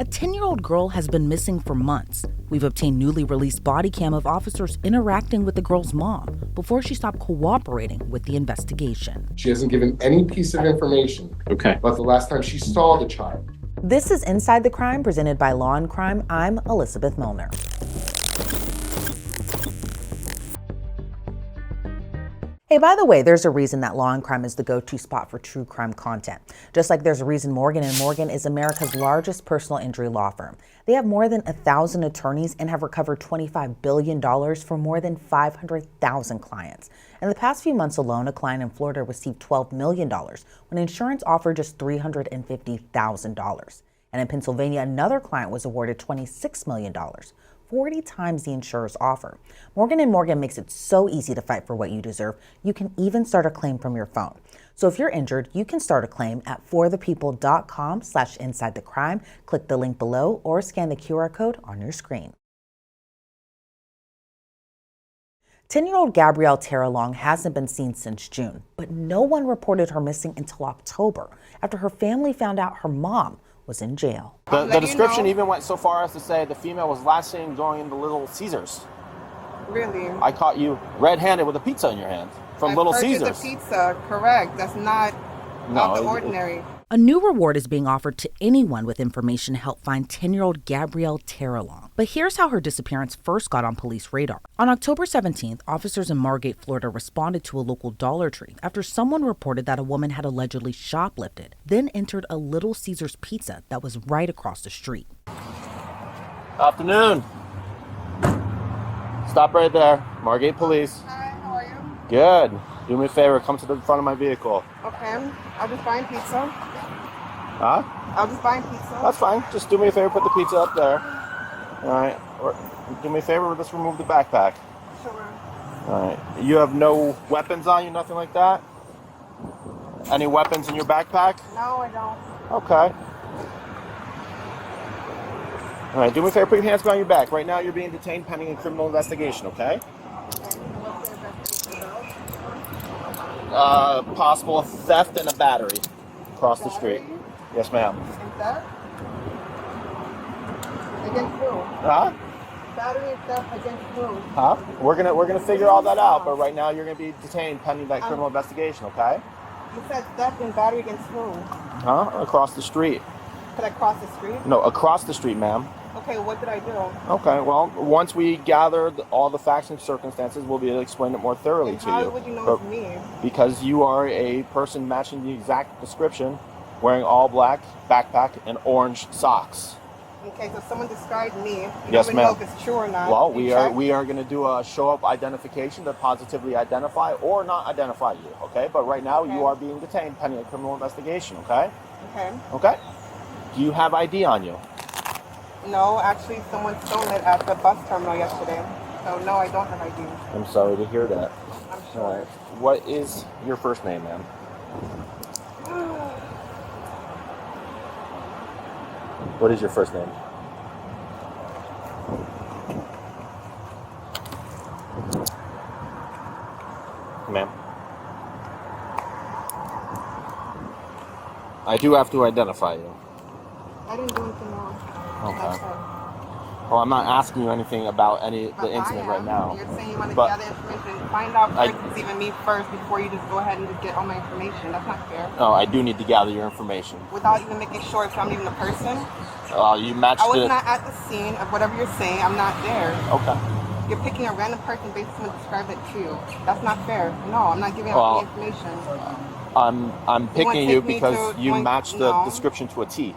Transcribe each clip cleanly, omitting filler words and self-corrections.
A 10-year-old girl has been missing for months. We've obtained newly released body cam of officers interacting with the girl's mom before she stopped cooperating with the investigation. She hasn't given any piece of information about the last time she saw the child. This is Inside the Crime, presented by Law&Crime. I'm Elizabeth Millner. Hey, by the way, there's a reason that Law&Crime is the go-to spot for true crime content. Just like there's a reason Morgan & Morgan is America's largest personal injury law firm. They have more than 1,000 attorneys and have recovered $25 billion for more than 500,000 clients. In the past few months alone, a client in Florida received $12 million when insurance offered just $350,000. And in Pennsylvania, another client was awarded $26 million. 40 times the insurer's offer. Morgan & Morgan makes it so easy to fight for what you deserve. You can even start a claim from your phone. So if you're injured, you can start a claim at forthepeople.com/insidethecrime. Click the link below or scan the QR code on your screen. 10-year-old Gabrielle Terralonge hasn't been seen since June, but no one reported her missing until October, after her family found out her mom was in jail. The description even went so far as to say the female was last seen going into Little Caesars. Really? I caught you red-handed with a pizza in your hand from Little Caesars. The pizza, correct. That's not out the ordinary. A new reward is being offered to anyone with information to help find 10-year-old Gabrielle Terralonge. But here's how her disappearance first got on police radar. On October 17th, officers in Margate, Florida responded to a local Dollar Tree after someone reported that a woman had allegedly shoplifted, then entered a Little Caesars pizza that was right across the street. Afternoon. Stop right there. Margate Police. Hi, how are you? Good. Do me a favor, come to the front of my vehicle. Okay, I'll just buy pizza. Huh? I'll just buy pizza. That's fine. Just do me a favor, put the pizza up there. All right. Or do me a favor, just remove the backpack. Sure. All right. You have no weapons on you, nothing like that? Any weapons in your backpack? No, I don't. Okay. All right. Do me a favor, put your hands behind your back. Right now, you're being detained pending a criminal investigation, okay? Possible theft and a battery across the street. Yes, ma'am. And theft? Against who? Huh? Battery and theft against who? Huh? We're gonna figure all that out, but right now you're gonna be detained pending that criminal investigation, okay? You said theft and battery against who? Huh? Across the street. Could I cross the street? No, across the street, ma'am. Okay, what did I do? Okay, well, once we gather all the facts and circumstances, we'll be able to explain it more thoroughly to you. How would you know it's me? Because you are a person matching the exact description, wearing all black, backpack, and orange socks. Okay, so someone described me. You Yes, don't ma'am. know if it's true or not. Well, we are going to do a show-up identification to positively identify or not identify you, okay? But right now, you are being detained pending a criminal investigation, okay? Okay. Okay? Do you have ID on you? No, actually, someone stole it at the bus terminal yesterday. So, no, I don't have ID. I'm sorry to hear that. I'm sure. All right. What is your first name, ma'am? What is your first name? Ma'am? I do have to identify you. I didn't do anything wrong. Okay. Well, I'm not asking you anything about the incident right now. You're saying you want to But gather information, find out first, it's even me first, before you just go ahead and just get all my information. That's not fair. No, I do need to gather your information. Without even making sure if I'm even a person. You matched I was it. not at the scene of whatever you're saying. I'm not there. Okay. You're picking a random person based on someone described it to you. That's not fair. No, I'm not giving out any information. I'm picking you because you matched the No. description to a T,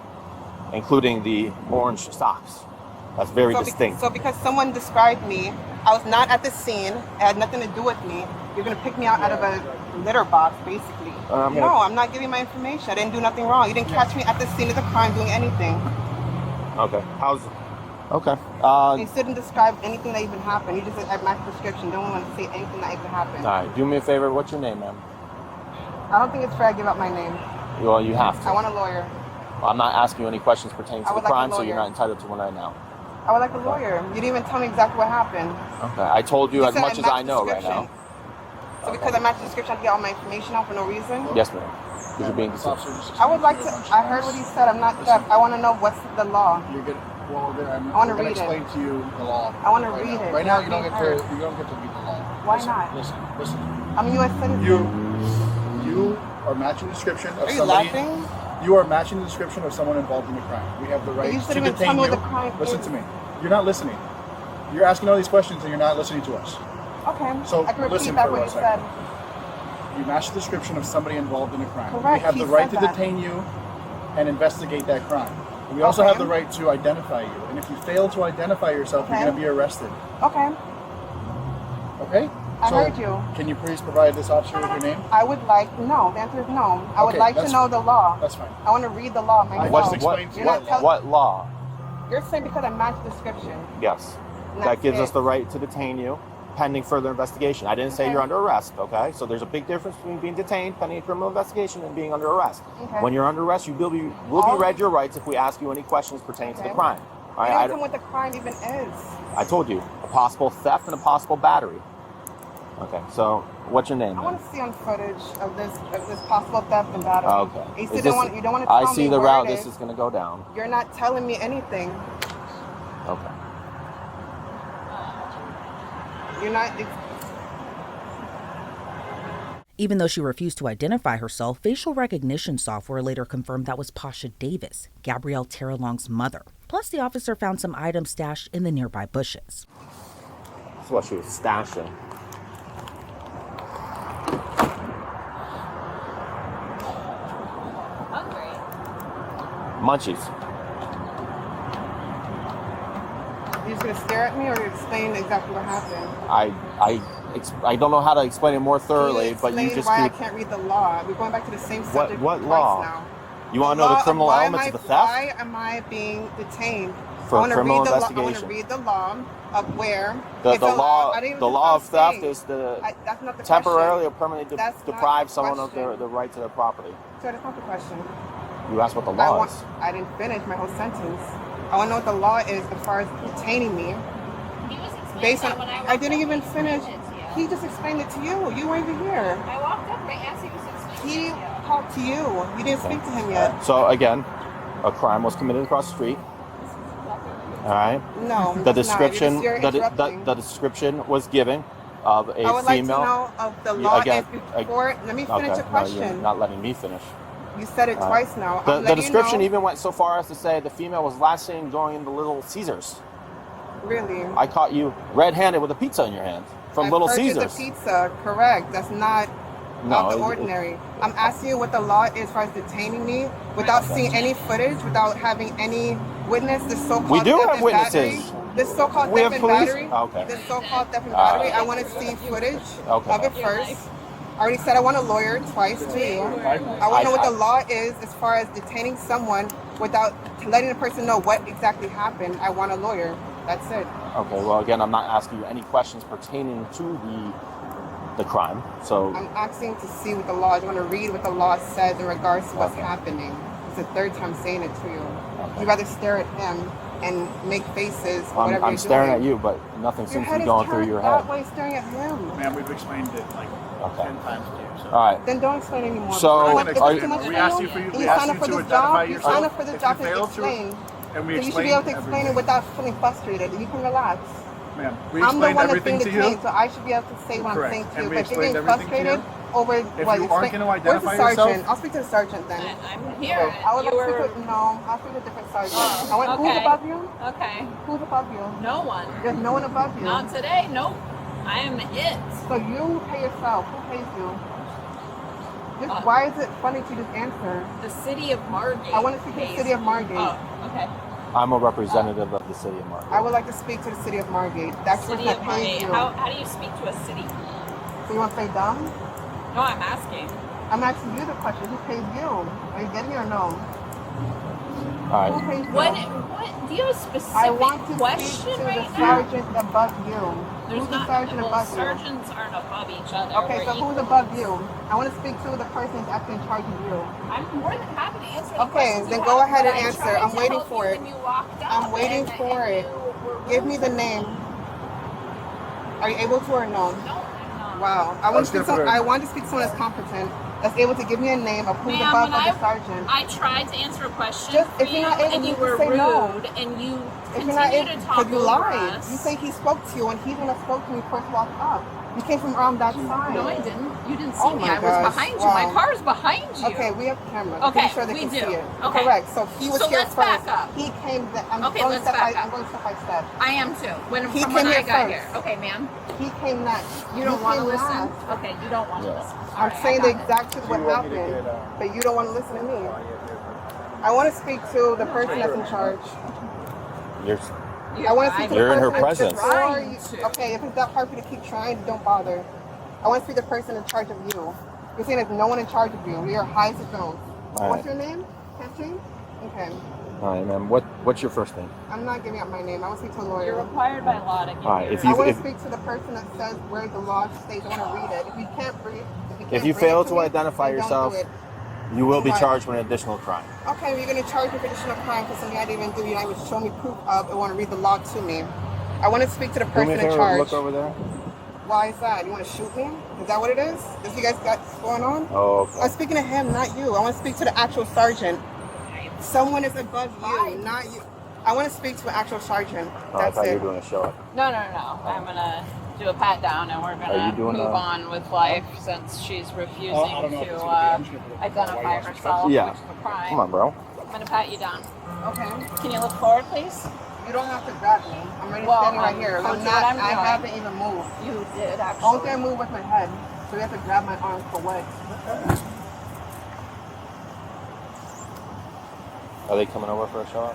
including the orange socks. That's very distinct. So because someone described me, I was not at the scene, it had nothing to do with me, you're going to pick me out of a litter box, basically. No, I'm not giving my information. I didn't do nothing wrong. You didn't catch me at the scene of the crime doing anything. Okay. Okay. You didn't describe anything that even happened. You just said I matched the description. Don't want to say anything that even happened. All right. Do me a favor. What's your name, ma'am? I don't think it's fair I give out my name. Well, you have to. I want a lawyer. Well, I'm not asking you any questions pertaining to the crime, so you're lawyer. not entitled to one right now. I would like a lawyer. You didn't even tell me exactly what happened. Okay. I told you as said much as I know right now. So because I matched the description, I have to get all my information out for no reason? Yes, ma'am. Because you're being detained. I would like to. I heard what he said. I'm not deaf. I want to know what's the law. You're good. Well, I'm I wanna going to read it. explain to you the law. I want to right read now. it. Right now, you don't Not get being to. heard. You don't get to read the law. Why listen, not? Listen. I'm a U.S. citizen. You are matching the description of Are you somebody. laughing? You are matching the description of someone involved in a crime. We have the right You to shouldn't even tell detain me what you. the crime Listen is. to me. You're not listening. You're asking all these questions and you're not listening to us. Okay. So I can repeat listen back for what one you second. said. You match the description of somebody involved in a crime. Correct, We have he the right said to that. detain you and investigate that crime. We also Okay. have the right to identify you. And if you fail to identify yourself, Okay. you're going to be arrested. Okay. Okay? I So, heard you. Can you please provide this officer with your name? I would like no. The answer is no. I would Okay, like to that's- know the law. That's fine. I want to read the law myself. What's explained to You're you? not telling- What law? You're saying because I matched the description. Yes. And That that's gives it. us the right to detain you pending further investigation. I didn't say Okay. you're under arrest, okay? So there's a big difference between being detained pending a criminal investigation and being under arrest. Okay. When you're under arrest, you will be read your rights if we ask you any questions pertaining to the Okay. crime. All You right, don't know what the crime even is. I told you, a possible theft and a possible battery. Okay, so what's your name? I then? want to see on footage of this possible theft and battery. Okay. You Is still this- don't want to tell I me see the where route it this is going to go down. You're not telling me anything. Okay. You're not. Even though she refused to identify herself, facial recognition software later confirmed that was Passha Davis, Gabrielle Terralonge's mother. Plus, the officer found some items stashed in the nearby bushes. That's what she was stashing. Munchies. You're just gonna stare at me, or explain exactly what happened. I don't know how to explain it more thoroughly, Can but you explain just why keep. I can't read the law. We're going back to the same subject. What twice law? Now. You want to know law the of criminal why elements am of the I- theft? Why am I being detained? For I want to criminal read the law. I investigation. want to read the law of where The it's a law I didn't even the know law what of I'm theft saying. is to That's not the temporarily or question. permanently That's not deprive the someone of question. the right to their property. So that's not the question. You asked what the law is. I didn't finish my whole sentence. I want to know what the law is as far as detaining me. He was explaining Based that on, when I didn't even finish. it to you. He just explained it to you. You weren't even here. I walked up and I asked him to explain He it to you. talked to you. You didn't speak to him yet. So again, a crime was committed across the street. All right. No. The that's not. description You're interrupting. the description was given of a I would like to female. know of the You- law again, before. Let me finish Okay, your no, question. you're not letting me finish. You said it twice now. The I'm letting description you know. even went so far as to say the female was last seen going into Little Caesars. Really? I caught you red-handed with a pizza in your hand from I Little purchased Caesars. a pizza. Correct. That's not out of the ordinary. I'm asking you what the law is as far as detaining me without seeing any footage, without having any witness. This so-called We do theft have and witnesses. battery. This so-called We theft have and police. battery. Okay. This so-called theft and battery. I want to see footage Okay. of it first. I already said I want a lawyer twice to you. I want to know what the law is as far as detaining someone without letting the person know what exactly happened. I want a lawyer. That's it. Okay, well, again, I'm not asking you any questions pertaining to the crime. So, I'm asking to see what the law is. I want to read what the law says in regards to what's Okay. happening. It's the third time saying it to you. Okay. You'd rather stare at him and make faces, whatever I'm you're staring doing. at you, but nothing Your seems to head be is going through turned your that head. way, staring at him. Ma'am, we've explained it like Okay. 10 times to you. So. All right. Then don't explain anymore. So, Is are this you- too much we for asked you? you for you. And We you asked signed up you for to this identify job. You yourself. signed up for this If job you to fail explain. and we So you should be able to explained explain it everything. without feeling frustrated. You can relax. Ma'am, we I'm the explained one that's everything being to you. detained, so I should be able to say what Correct. I'm saying to And you. we But if you're explained getting everything to you. frustrated over If what you aren't explain- gonna Where's identify the sergeant? yourself- I'll speak to the sergeant then. I'm here. I would You like to were speak with, no, I'll speak to a different sergeant. Oh, I want, okay. Who's above you? okay. Who's above you? No one. There's no one above you. Not today. Nope. I am it. So you pay yourself. Who pays you? Just, Uh, why is it funny to just answer? The city of Margate. I want to speak to the pays city of Margate. Oh, okay. I'm a representative of the city of Margate. I would like to speak to the city of Margate. That's the person City that of pays Margate. you. How do you speak to a city? So you want to play dumb? No, I'm asking. I'm asking you the question. Who pays you? Are you getting me or no? All Who right. pays you? What? Do you have a specific I want to question speak to right the now? sergeant above you. There's Who's the not. sergeant Well, above you? sergeants aren't above each other. Okay, We're so who's equals. above you? I want to speak to the person who's actually in charge of you. I'm more than happy to answer. Okay, any questions then you go have, ahead but and I answer. tried I'm to waiting help for you it. when you walked up I'm waiting and for it. you were Give me the rude. name. Are you able to or no? No, I'm not. Wow. I want Let's to speak get to for it. I want to speak to someone that's competent, that's able to give me a name of who's above the sergeant. I tried to answer a question Just for if you're you, not able and to you were say rude, no. and you If you're not continue able, to talk because you over lied. us. You say he spoke to you, and he's the one that spoke to me first walked up. You came from around that side. No, I didn't. You didn't see Oh me. my I was gosh. behind you. Wow. My car's behind you. Okay, we have cameras. Okay, I'm pretty sure they we can do. see it. Okay. Correct. So he was So here let's first. back up. He came. I'm Okay, going let's step back by. up. I'm going step by step. I am too. He From came when I here got first. here. Okay, ma'am. He came next. You don't want to listen? Last. Okay, you don't want to listen. I'm saying the exact truth of what happened, but you don't want to listen to me. I want to speak to the person that's in charge. I want to speak to the You're in her person presence. Okay, if it's that hard for you to keep trying, don't bother. I want to speak to the person in charge of you. You're saying there's no one in charge of you. You're highest of those. What's your name? Catherine? Okay. All right, ma'am. What's your first name? I'm not giving up my name. I want to speak to a lawyer. You're required by law to give All right, your- I want to speak to the person that says where the law states. I want to read it. If you can't read, If you fail to identify yourself, you will be charged with an additional crime. Okay, you're going to charge me for additional crime for something I didn't even do. You're not even show me proof of and want to read the law to me. I want to speak to the person in charge. Look over there. Why is that? You want to shoot me? Is that what it is? Is you guys got going on? Oh, okay. I'm speaking to him, not you. I want to speak to the actual sergeant. Someone is above you, not you. I want to speak to an actual sergeant. Oh, I That's thought you it. were doing a show. No. I'm gonna do a pat down, and we're Are gonna you doing move a- on with life since she's refusing I don't know if to it's gonna be- I'm just gonna put it identify while you herself, Yeah. which is a crime. Come on, bro. I'm gonna pat you down. Okay. Can you look forward, please? You don't have to grab me. I'm ready Well, standing right here. so I'm do not. what I'm I doing. haven't even moved. You did actually. Only thing I move with my head. So you have to grab my arm for what? Are they coming over for a show?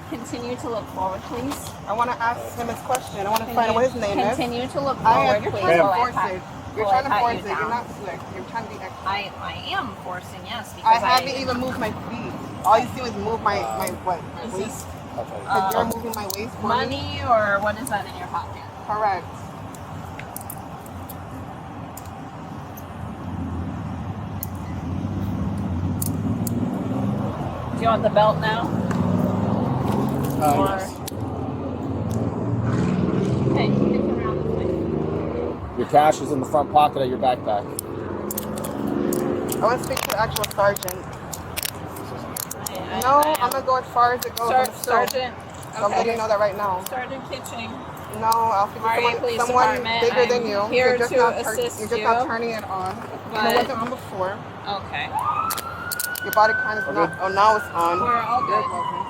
Continue to look forward, please. I want to ask him his question. I want to find out what his name is. Continue to look I forward, am. You're please. trying to while I force pat- it. You're while I trying to pat force you it. You're down. not slick. You're trying to be extra. I am forcing, yes, because I haven't even moved my feet. All you see is move my what? My Is waist. this, Because you're moving my waist for me. money, or what is that in your pocket? Correct. Do you want the belt now? Yes. Okay, you can turn around this way. Your cash is in the front pocket of your backpack. I want to speak to the actual sergeant. I No, am. I'm gonna go as far as it goes. I'm still- Sergeant. So I'm letting you know that right now. Sergeant Kitching. No, I'll speak to Murray someone, Police someone Department. bigger than I'm you. here You're just to not assist you're just you. not turning it on. But- It wasn't on before. Okay. Your body kind is not. Oh, now it's on. We're all You're good. welcome.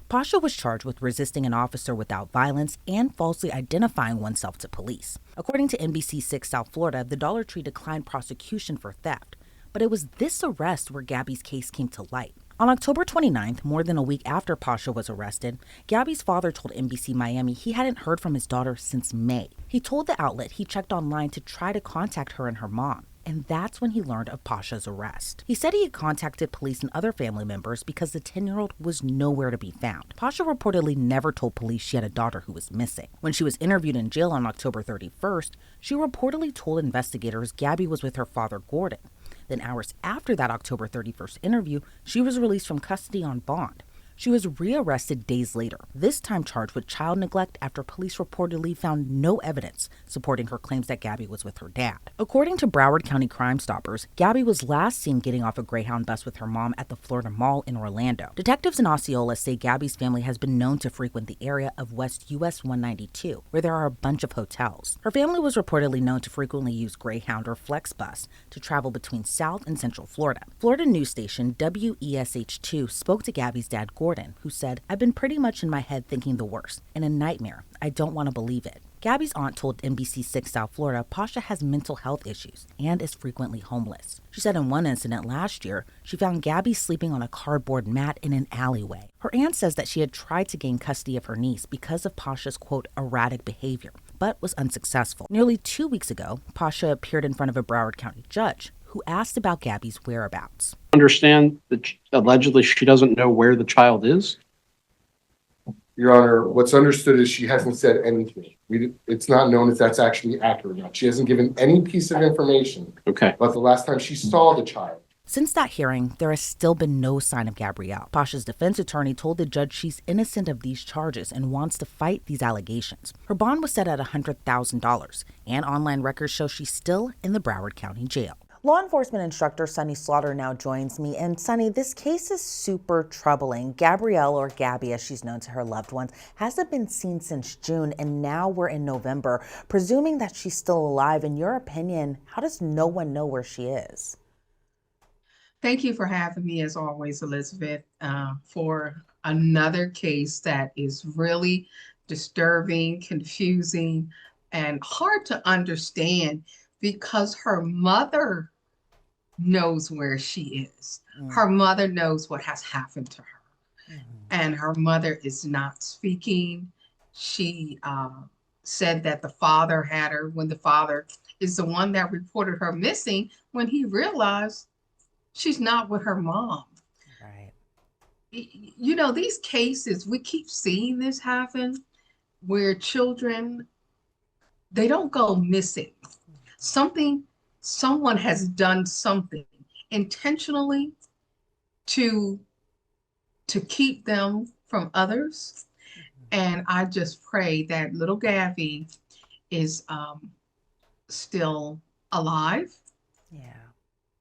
Passha was charged with resisting an officer without violence and falsely identifying oneself to police. According to NBC6 South Florida, the Dollar Tree declined prosecution for theft. But it was this arrest where Gabby's case came to light. On October 29th, more than a week after Passha was arrested, Gabby's father told NBC Miami he hadn't heard from his daughter since May. He told the outlet he checked online to try to contact her and her mom. And that's when he learned of Passha's arrest. He said he had contacted police and other family members because the 10-year-old was nowhere to be found. Passha reportedly never told police she had a daughter who was missing. When she was interviewed in jail on October 31st, she reportedly told investigators Gabby was with her father, Gordon. Then hours after that October 31st interview, she was released from custody on bond. She was rearrested days later, this time charged with child neglect after police reportedly found no evidence supporting her claims that Gabby was with her dad. According to Broward County Crime Stoppers, Gabby was last seen getting off a Greyhound bus with her mom at the Florida Mall in Orlando. Detectives in Osceola say Gabby's family has been known to frequent the area of West US 192, where there are a bunch of hotels. Her family was reportedly known to frequently use Greyhound or FlexBus to travel between South and Central Florida. Florida news station WESH2 spoke to Gabby's dad, Gordon, who said, "I've been pretty much in my head thinking the worst. In a nightmare. I don't want to believe it." Gabby's aunt told NBC6 South Florida Passha has mental health issues and is frequently homeless. She said in one incident last year, she found Gabby sleeping on a cardboard mat in an alleyway. Her aunt says that she had tried to gain custody of her niece because of Passha's, quote, erratic behavior, but was unsuccessful. Nearly 2 weeks ago, Passha appeared in front of a Broward County judge who asked about Gabby's whereabouts. Understand that allegedly she doesn't know where the child is? Your Honor, what's understood is she hasn't said anything. It's not known if that's actually accurate or not. She hasn't given any piece of information Okay. about the last time she saw the child. Since that hearing, there has still been no sign of Gabrielle. Passha's defense attorney told the judge she's innocent of these charges and wants to fight these allegations. Her bond was set at $100,000, and online records show she's still in the Broward County Jail. Law enforcement instructor Sunny Slaughter now joins me. And Sunny, this case is super troubling. Gabrielle, or Gabby as she's known to her loved ones, hasn't been seen since June, and now we're in November. Presuming that she's still alive, in your opinion, how does no one know where she is? Thank you for having me, as always, Elizabeth, for another case that is really disturbing, confusing, and hard to understand because her mother knows where she is. Her mother knows what has happened to her, and her mother is not speaking. She said that the father had her when the father is the one that reported her missing when he realized she's not with her mom. Right. You know, these cases, we keep seeing this happen where children, they don't go missing. Someone has done something intentionally to keep them from others. And I just pray that little Gabby is still alive. Yeah.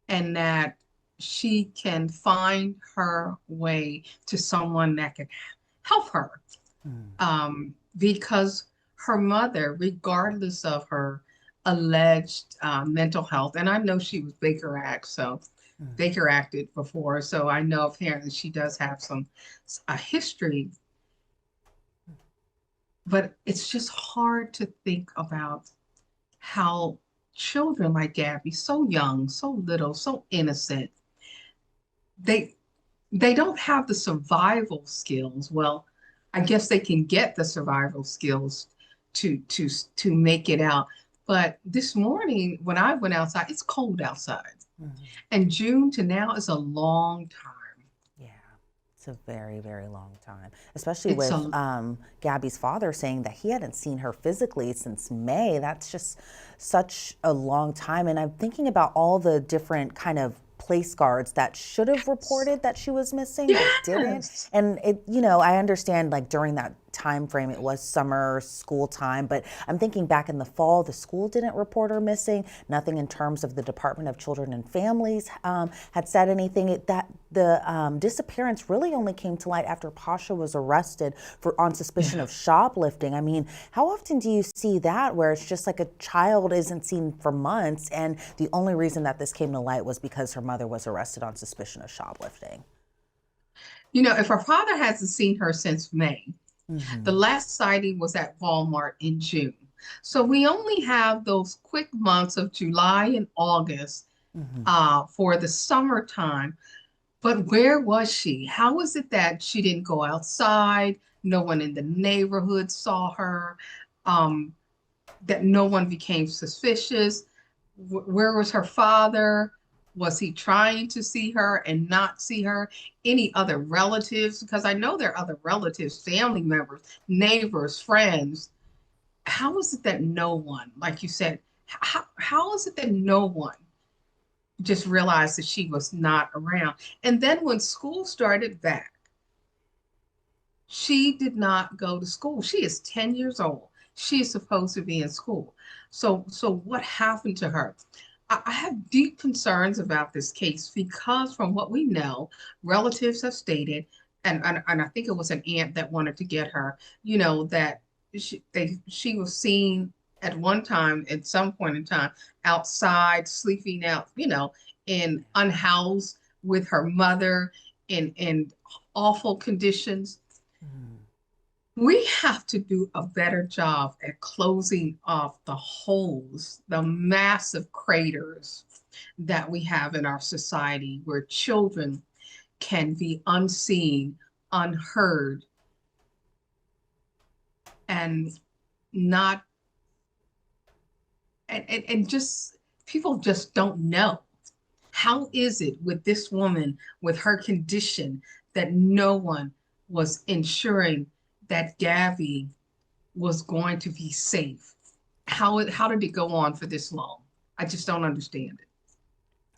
And that she can find her way to someone that can help her. Because her mother, regardless of her alleged mental health, and I know she was Baker acted before, so I know apparently she does have a history, but it's just hard to think about how children like Gabby, so young, so little, so innocent, they don't have the survival skills. Well, I guess they can get the survival skills to make it out. But this morning when I went outside, it's cold outside. And June to now is a long time. Yeah, it's a very, very long time, especially with Gabby's father saying that he hadn't seen her physically since May. That's just such a long time. And I'm thinking about all the different kind of place guards that should have reported that she was missing, but didn't. And it, you know, I understand like during that time frame it was summer school time, but I'm thinking back in the fall, the school didn't report her missing. Nothing in terms of the Department of Children and Families had said anything. That the disappearance really only came to light after Passha was arrested on suspicion of shoplifting. I mean, how often do you see that where it's just like a child isn't seen for months and the only reason that this came to light was because her mother was arrested on suspicion of shoplifting? You know, if her father hasn't seen her since May, the last sighting was at Walmart in June. So we only have those quick months of July and August for the summertime. But where was she? How was it that she didn't go outside? No one in the neighborhood saw her, that no one became suspicious. Where was her father? Was he trying to see her and not see her? Any other relatives? Because I know there are other relatives, family members, neighbors, friends. How is it that no one, like you said, how is it that no one just realized that she was not around? And then when school started back, she did not go to school. She is 10 years old. She is supposed to be in school. So what happened to her? I have deep concerns about this case because from what we know, relatives have stated, and I think it was an aunt that wanted to get her, you know, that she was seen at one time, at some point in time, outside, sleeping out, you know, in unhoused with her mother in awful conditions. We have to do a better job at closing off the holes, the massive craters that we have in our society where children can be unseen, unheard, and not, and just, people just don't know. How is it with this woman, with her condition, that no one was ensuring that Gabby was going to be safe? How did it go on for this long? I just don't understand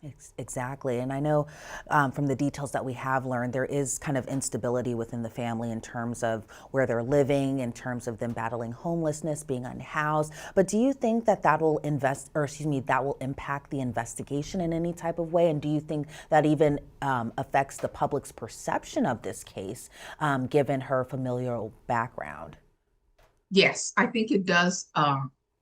it. Exactly. And I know from the details that we have learned, there is kind of instability within the family in terms of where they're living, in terms of them battling homelessness, being unhoused. But do you think that that will that will impact the investigation in any type of way? And do you think that even affects the public's perception of this case, given her familial background? Yes, I think it does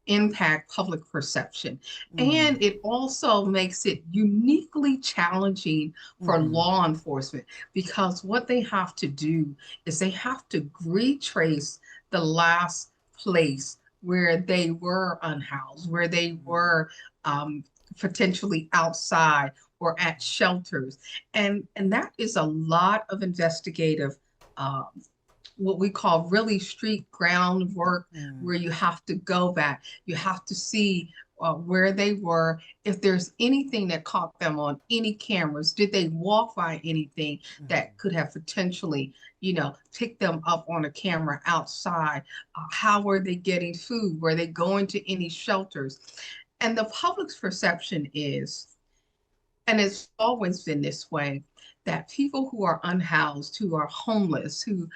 impact public perception. And it also makes it uniquely challenging for law enforcement because what they have to do is they have to retrace the last place where they were unhoused, where they were potentially outside or at shelters. And that is a lot of investigative um, what we call really street groundwork, where you have to go back. You have to see where they were, if there's anything that caught them on any cameras. Did they walk by anything that could have potentially, picked them up on a camera outside? How were they getting food? Were they going to any shelters? And the public's perception is, and it's always been this way, that people who are unhoused, who are homeless, who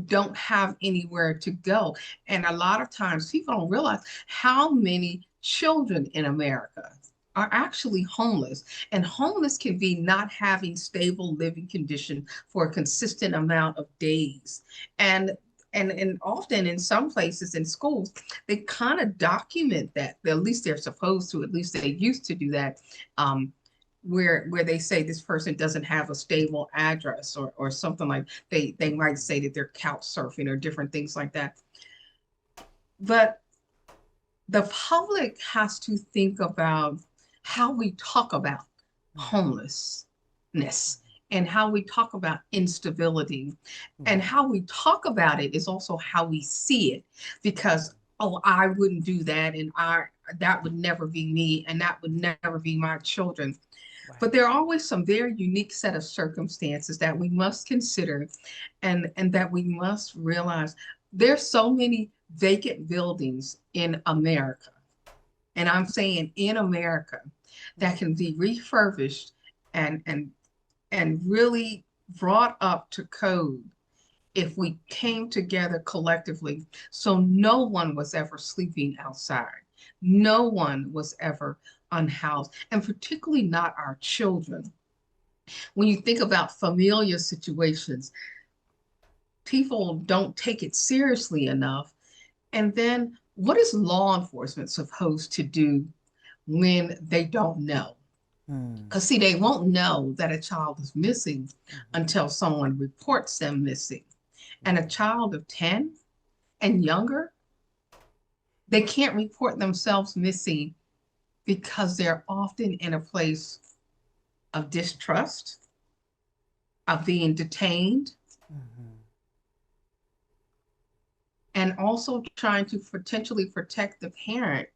don't have anywhere to go. And a lot of times people don't realize how many children in America are actually homeless. And homeless can be not having stable living condition for a consistent amount of days. And often in some places in schools, they kind of document that. At least they're supposed to, at least they used to do that. Where they say this person doesn't have a stable address or something like they might say that they're couch surfing or different things like that. But the public has to think about how we talk about homelessness and how we talk about instability. And how we talk about it is also how we see it, because, oh, I wouldn't do that, and that would never be me, and that would never be my children. Right. But there are always some very unique set of circumstances that we must consider, and that we must realize there's so many vacant buildings in America. And I'm saying in America that can be refurbished and really brought up to code if we came together collectively. So no one was ever sleeping outside. No one was ever unhoused, and particularly not our children. When you think about familiar situations, people don't take it seriously enough. And then what is law enforcement supposed to do when they don't know? Because see, they won't know that a child is missing until someone reports them missing. And a child of 10 and younger, they can't report themselves missing because they're often in a place of distrust, of being detained, and also trying to potentially protect the parent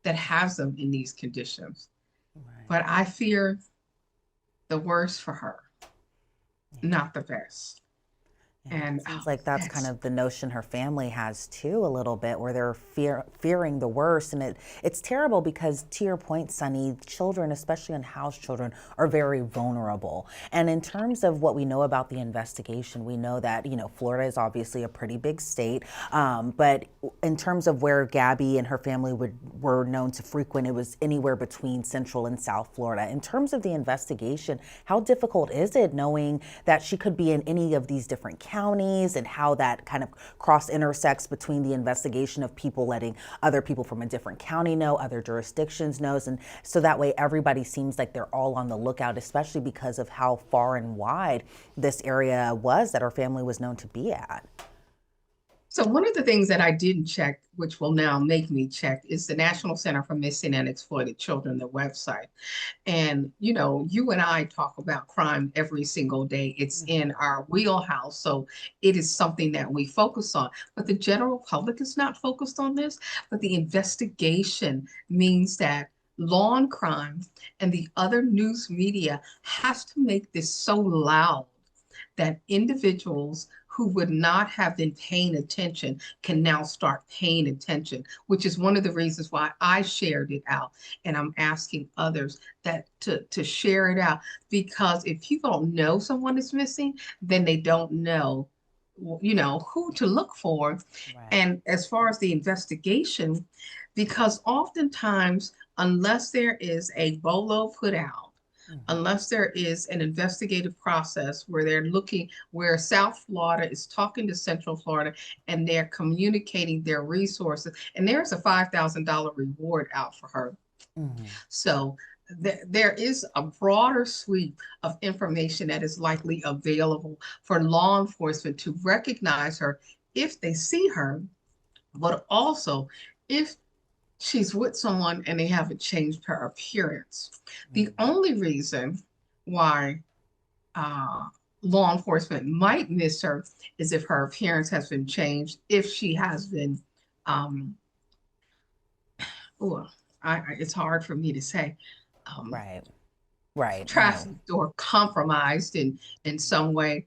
that has them in these conditions. Right. But I fear the worst for her, not the best. Yeah, and it seems like that's kind of the notion her family has too, a little bit, where they're fearing the worst. And it's terrible because, to your point, Sunny, children, especially unhoused children, are very vulnerable. And in terms of what we know about the investigation, we know that, Florida is obviously a pretty big state. But in terms of where Gabby and her family were known to frequent, it was anywhere between Central and South Florida. In terms of the investigation, how difficult is it knowing that she could be in any of these different counties, and how that kind of cross intersects between the investigation of people letting other people from a different county know, other jurisdictions knows, and so that way everybody seems like they're all on the lookout, especially because of how far and wide this area was that her family was known to be at. So one of the things that I didn't check, which will now make me check, is the National Center for Missing and Exploited Children, the website. And, you and I talk about crime every single day. It's in our wheelhouse. So it is something that we focus on. But the general public is not focused on this. But the investigation means that Law&Crime and the other news media has to make this so loud that individuals who would not have been paying attention can now start paying attention, which is one of the reasons why I shared it out. And I'm asking others that to share it out, because if people don't know someone is missing, then they don't know, who to look for. Right. And as far as the investigation, because oftentimes, unless there is a BOLO put out, unless there is an investigative process where they're looking, where South Florida is talking to Central Florida and they're communicating their resources, and there's a $5,000 reward out for her. So there is a broader sweep of information that is likely available for law enforcement to recognize her if they see her, but also if she's with someone and they haven't changed her appearance. The only reason why law enforcement might miss her is if her appearance has been changed, if she has been, it's hard for me to say, right, trafficked or compromised in some way.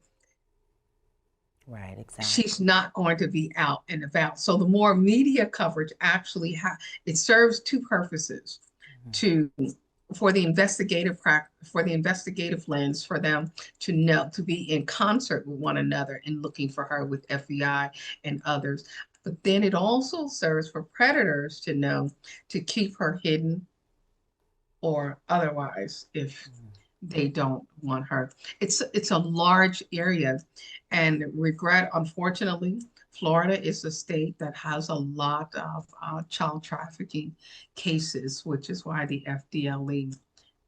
Right, exactly. She's not going to be out and about. So the more media coverage actually it serves two purposes: for the investigative lens, for them to know, to be in concert with one another and looking for her with FBI and others. But then it also serves for predators to know to keep her hidden or otherwise if they don't want her. It's a large area, and unfortunately, Florida is a state that has a lot of child trafficking cases, which is why the FDLE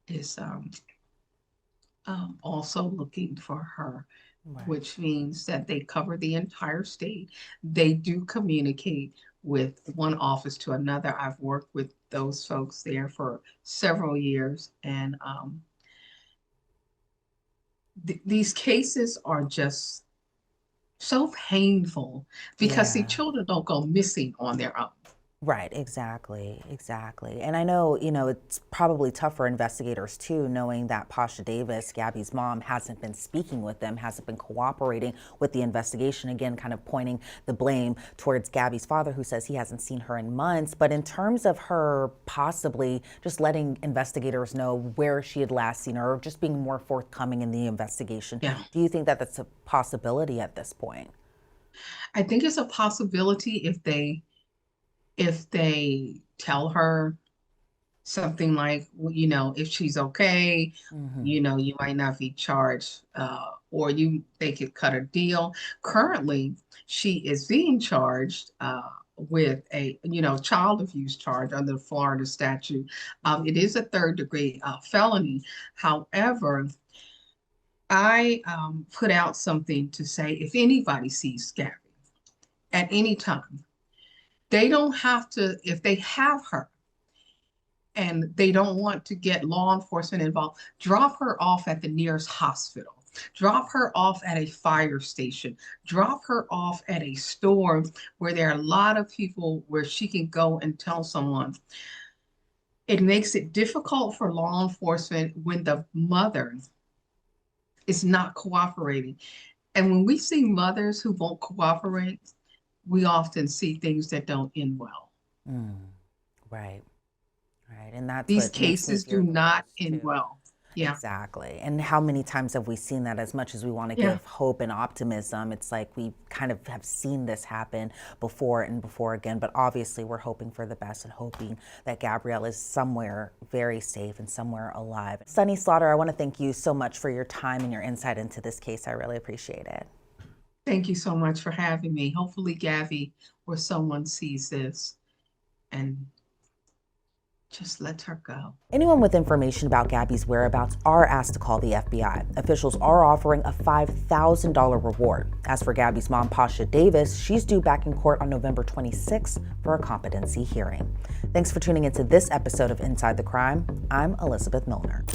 is also looking for her, which means that they cover the entire state. They do communicate with one office to another. I've worked with those folks there for several years, and these cases are just so painful because the children don't go missing on their own. Right, exactly. And I know, it's probably tough for investigators too, knowing that Passha Davis, Gabby's mom, hasn't been speaking with them, hasn't been cooperating with the investigation, again, kind of pointing the blame towards Gabby's father, who says he hasn't seen her in months. But in terms of her possibly just letting investigators know where she had last seen her, or just being more forthcoming in the investigation, do you think that that's a possibility at this point? I think it's a possibility if they tell her something like, if she's okay, you might not be charged, or they could cut a deal. Currently, she is being charged with a child abuse charge under the Florida statute. It is a third-degree felony. However, I put out something to say, if anybody sees Gabby at any time, they don't have to, if they have her and they don't want to get law enforcement involved, drop her off at the nearest hospital, drop her off at a fire station, drop her off at a store where there are a lot of people where she can go and tell someone. It makes it difficult for law enforcement when the mother is not cooperating. And when we see mothers who won't cooperate, we often see things that don't end well. Right. And that's these cases do not end well. Yeah. Exactly. And how many times have we seen that? As much as we want to give hope and optimism, it's like we kind of have seen this happen before and before again. But obviously, we're hoping for the best and hoping that Gabrielle is somewhere very safe and somewhere alive. Sunny Slaughter, I want to thank you so much for your time and your insight into this case. I really appreciate it. Thank you so much for having me. Hopefully, Gabby or someone sees this and just let her go. Anyone with information about Gabby's whereabouts are asked to call the FBI. Officials are offering a $5,000 reward. As for Gabby's mom, Passha Davis, she's due back in court on November 26th for a competency hearing. Thanks for tuning into this episode of Inside the Crime. I'm Elizabeth Millner.